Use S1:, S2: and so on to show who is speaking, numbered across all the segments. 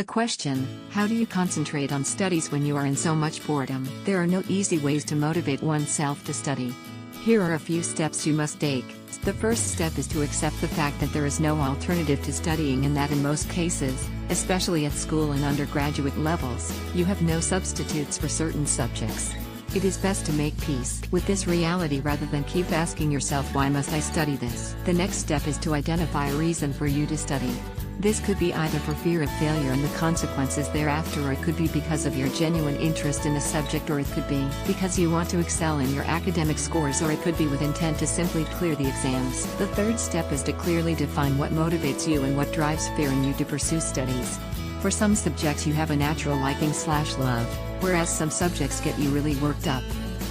S1: The question, how do you concentrate on studies when you are in so much boredom? There are no easy ways to motivate oneself to study. Here are a few steps you must take. The first step is to accept the fact that there is no alternative to studying and that in most cases, especially at school and undergraduate levels, you have no substitutes for certain subjects. It is best to make peace with this reality rather than keep asking yourself, why must I study this? The next step is to identify a reason for you to study. This could be either for fear of failure and the consequences thereafter, or it could be because of your genuine interest in the subject, or it could be because you want to excel in your academic scores, or it could be with intent to simply clear the exams. The third step is to clearly define what motivates you and what drives fear in you to pursue studies. For some subjects you have a natural liking/love, whereas some subjects get you really worked up.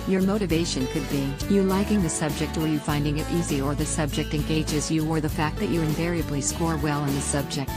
S1: Your motivation could be you liking the subject, or you finding it easy, or the subject engages you, or the fact that you invariably score well in the subject.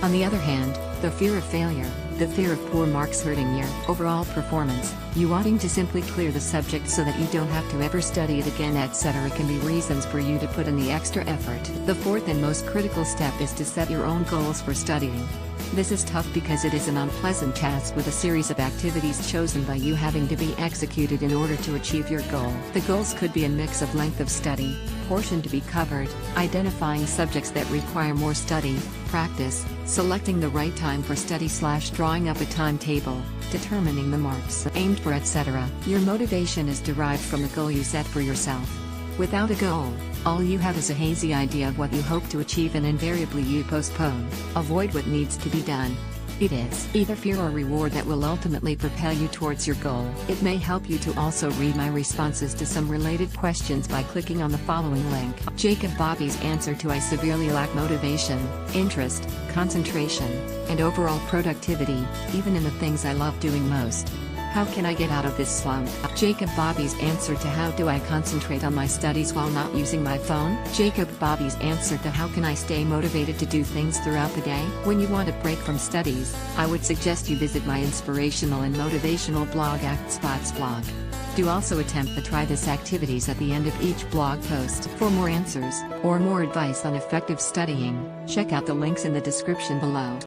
S1: On the other hand, the fear of failure, the fear of poor marks hurting your overall performance, you wanting to simply clear the subject so that you don't have to ever study it again, etc., can be reasons for you to put in the extra effort. The fourth and most critical step is to set your own goals for studying. This is tough because it is an unpleasant task with a series of activities chosen by you having to be executed in order to achieve your goal. The goals could be a mix of length of study, portion to be covered, identifying subjects that require more study, practice, selecting the right time for study/drawing up a timetable, determining the marks aimed for, etc. Your motivation is derived from the goal you set for yourself. Without a goal, all you have is a hazy idea of what you hope to achieve, and invariably you postpone, avoid what needs to be done. It is either fear or reward that will ultimately propel you towards your goal. It may help you to also read my responses to some related questions by clicking on the following link. Jacob Bobby's answer to I severely lack motivation, interest, concentration, and overall productivity, even in the things I love doing most. How can I get out of this slump? Jacob Bobby's answer to how do I concentrate on my studies while not using my phone? Jacob Bobby's answer to how can I stay motivated to do things throughout the day? When you want a break from studies, I would suggest you visit my inspirational and motivational blog ActSpots blog. Do also attempt to try this activities at the end of each blog post. For more answers, or more advice on effective studying, check out the links in the description below.